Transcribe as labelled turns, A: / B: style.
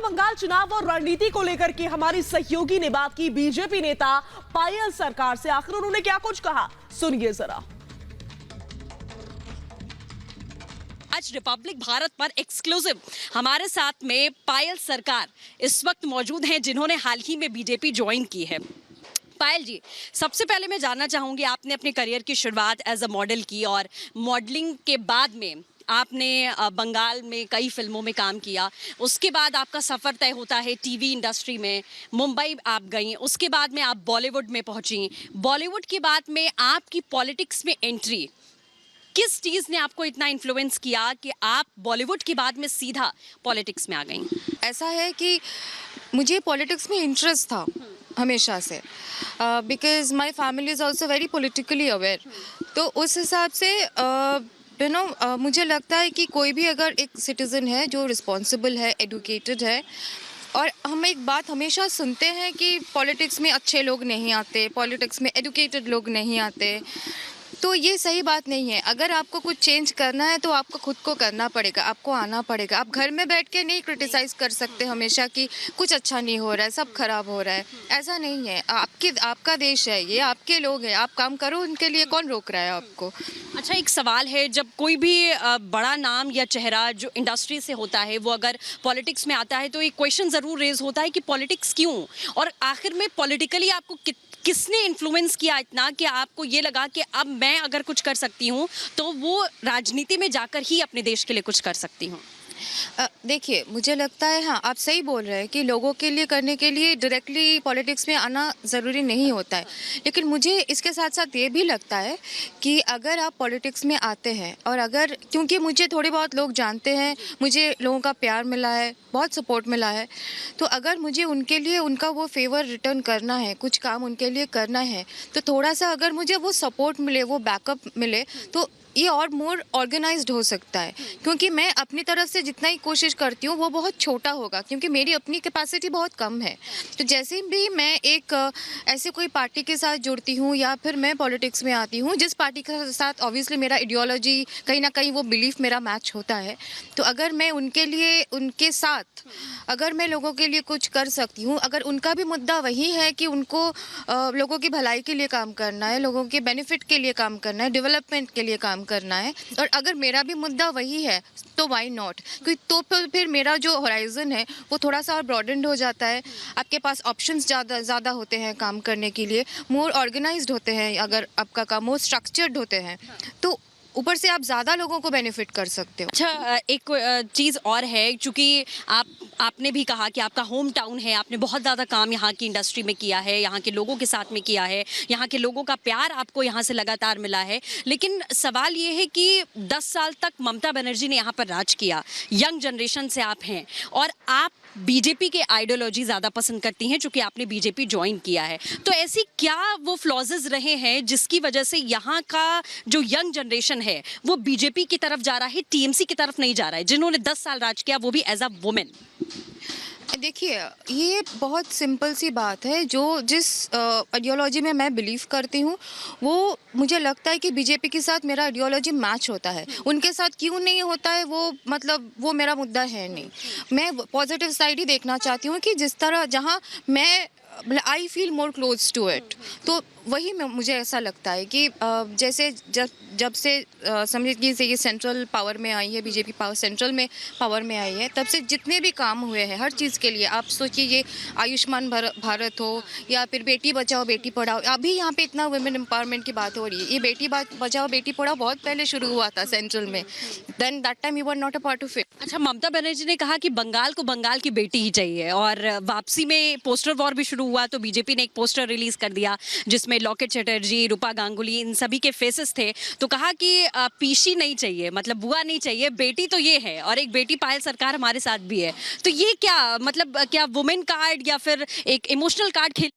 A: बंगाल चुनाव और रणनीति को लेकर के हमारी सहयोगी ने बात की बीजेपी नेता पायल सरकार से। आखिर उन्होंने क्या कुछ कहा, सुनिए जरा।
B: आज रिपब्लिक भारत पर एक्सक्लूसिव हमारे साथ में पायल सरकार इस वक्त मौजूद हैं, जिन्होंने हाल ही में बीजेपी ज्वाइन की है। पायल जी, सबसे पहले मैं जानना चाहूंगी, आपने अपने करियर की शुरुआत एज अ मॉडल की और मॉडलिंग के बाद में आपने बंगाल में कई फिल्मों में काम किया। उसके बाद आपका सफ़र तय होता है टीवी इंडस्ट्री में, मुंबई आप गई, उसके बाद में आप बॉलीवुड में पहुंची। बॉलीवुड के बाद में आपकी पॉलिटिक्स में एंट्री, किस चीज़ ने आपको इतना इन्फ्लुएंस किया कि आप बॉलीवुड के बाद में सीधा पॉलिटिक्स में आ गई?
C: ऐसा है कि मुझे पॉलिटिक्स में इंटरेस्ट था हमेशा से, because my family is also very politically aware. तो उस हिसाब से मुझे लगता है कि कोई भी अगर एक सिटीज़न है जो रिस्पॉन्सिबल है, एडुकेटेड है, और हम एक बात हमेशा सुनते हैं कि पॉलिटिक्स में अच्छे लोग नहीं आते, पॉलिटिक्स में एडुकेटेड लोग नहीं आते, तो ये सही बात नहीं है। अगर आपको कुछ चेंज करना है तो आपको खुद को करना पड़ेगा, आपको आना पड़ेगा। आप घर में बैठ के नहीं क्रिटिसाइज़ कर सकते हमेशा कि कुछ अच्छा नहीं हो रहा है, सब खराब हो रहा है। ऐसा नहीं है, आपका देश है, ये आपके लोग हैं, आप काम करो उनके लिए, कौन रोक रहा है आपको।
B: अच्छा, एक सवाल है, जब कोई भी बड़ा नाम या चेहरा जो इंडस्ट्री से होता है वो अगर पॉलिटिक्स में आता है तो एक क्वेश्चन ज़रूर रेज होता है कि पॉलिटिक्स क्यों, और आखिर में पॉलिटिकली आपको किसने इन्फ्लुएंस किया इतना कि आपको ये लगा कि अब मैं अगर कुछ कर सकती हूँ तो वो राजनीति में जाकर ही अपने देश के लिए कुछ कर सकती हूँ?
C: देखिए, मुझे लगता है, हाँ, आप सही बोल रहे हैं कि लोगों के लिए करने के लिए डायरेक्टली पॉलिटिक्स में आना ज़रूरी नहीं होता है। लेकिन मुझे इसके साथ साथ ये भी लगता है कि अगर आप पॉलिटिक्स में आते हैं और अगर, क्योंकि मुझे थोड़े बहुत लोग जानते हैं, मुझे लोगों का प्यार मिला है, बहुत सपोर्ट मिला है, तो अगर मुझे उनके लिए उनका वो फेवर रिटर्न करना है, कुछ काम उनके लिए करना है, तो थोड़ा सा अगर मुझे वो सपोर्ट मिले, वो बैकअप मिले, तो ये और मोर ऑर्गेनाइज्ड हो सकता है। क्योंकि मैं अपनी तरफ से जितना ही कोशिश करती हूँ वो बहुत छोटा होगा, क्योंकि मेरी अपनी कैपेसिटी बहुत कम है। तो जैसे भी मैं एक ऐसे कोई पार्टी के साथ जुड़ती हूँ या फिर मैं पॉलिटिक्स में आती हूँ, जिस पार्टी के साथ ऑब्वियसली मेरा आइडियोलॉजी कहीं ना कहीं वो बिलीफ मेरा मैच होता है, तो अगर मैं उनके लिए, उनके साथ अगर मैं लोगों के लिए कुछ कर सकती हूँ, अगर उनका भी मुद्दा वही है कि उनको लोगों की भलाई के लिए काम करना है, लोगों के बेनिफिट के लिए काम करना है, डेवलपमेंट के लिए काम करना है, और अगर मेरा भी मुद्दा वही है तो व्हाई नॉट, क्योंकि तो फिर मेरा जो होराइजन है वो थोड़ा सा और ब्रॉडेंड हो जाता है। आपके पास ऑप्शंस ज़्यादा होते हैं काम करने के लिए, मोर ऑर्गेनाइज्ड होते हैं, अगर आपका काम मोर स्ट्रक्चर्ड होते हैं, तो ऊपर से आप ज़्यादा लोगों को बेनिफिट कर सकते हो।
B: अच्छा, एक चीज़ और है, चूँकि आपने भी कहा कि आपका होम टाउन है, आपने बहुत ज़्यादा काम यहाँ की इंडस्ट्री में किया है, यहाँ के लोगों के साथ में किया है, यहाँ के लोगों का प्यार आपको यहाँ से लगातार मिला है। लेकिन सवाल ये है कि 10 साल तक ममता बनर्जी ने यहाँ पर राज किया, यंग जनरेशन से आप हैं और आप बीजेपी के आइडियोलॉजी ज़्यादा पसंद करती हैं, चूँकि आपने बीजेपी ज्वाइन किया है। तो ऐसी क्या वो फ्लॉजेज रहे हैं जिसकी वजह से यहाँ का जो यंग जनरेशन है वो बीजेपी की तरफ जा रहा है, टीएमसी की तरफ नहीं जा रहा है, जिन्होंने 10 साल राज किया, वो भी एज अ वुमेन?
C: देखिए, ये बहुत सिंपल सी बात है, जो जिस आइडियोलॉजी में मैं बिलीव करती हूँ वो मुझे लगता है कि बीजेपी के साथ मेरा आइडियोलॉजी मैच होता है। उनके साथ क्यों नहीं होता है वो, मतलब वो मेरा मुद्दा है नहीं। मैं पॉजिटिव साइड ही देखना चाहती हूँ कि जिस तरह जहाँ मैं I feel more close to it, तो वही मुझे ऐसा लगता है कि जैसे जब से समझ लीजिए ये सेंट्रल पावर में आई है, बीजेपी पावर सेंट्रल में पावर में आई है, तब से जितने भी काम हुए हैं हर चीज़ के लिए, आप सोचिए ये आयुष्मान भारत हो या फिर बेटी बचाओ बेटी पढ़ाओ, अभी यहाँ पे इतना वुमेन एम्पावरमेंट की बात हो रही है। ये बेटी बचाओ बेटी पढ़ाओ बहुत पहले शुरू हुआ था सेंट्रल में, then that time you were not a part of it.
B: अच्छा, ममता बनर्जी ने कहा कि बंगाल को बंगाल की बेटी ही चाहिए, और वापसी में पोस्टर वॉर भी शुरू हुआ तो बीजेपी ने एक पोस्टर रिलीज कर दिया जिसमें लॉकेट चटर्जी, रूपा गांगुली, इन सभी के फेसेस थे। तो कहा कि पीशी नहीं चाहिए, मतलब बुआ नहीं चाहिए, बेटी तो ये है, और एक बेटी पायल सरकार हमारे साथ भी है। तो ये क्या मतलब, क्या वुमेन कार्ड या फिर एक इमोशनल कार्ड खेल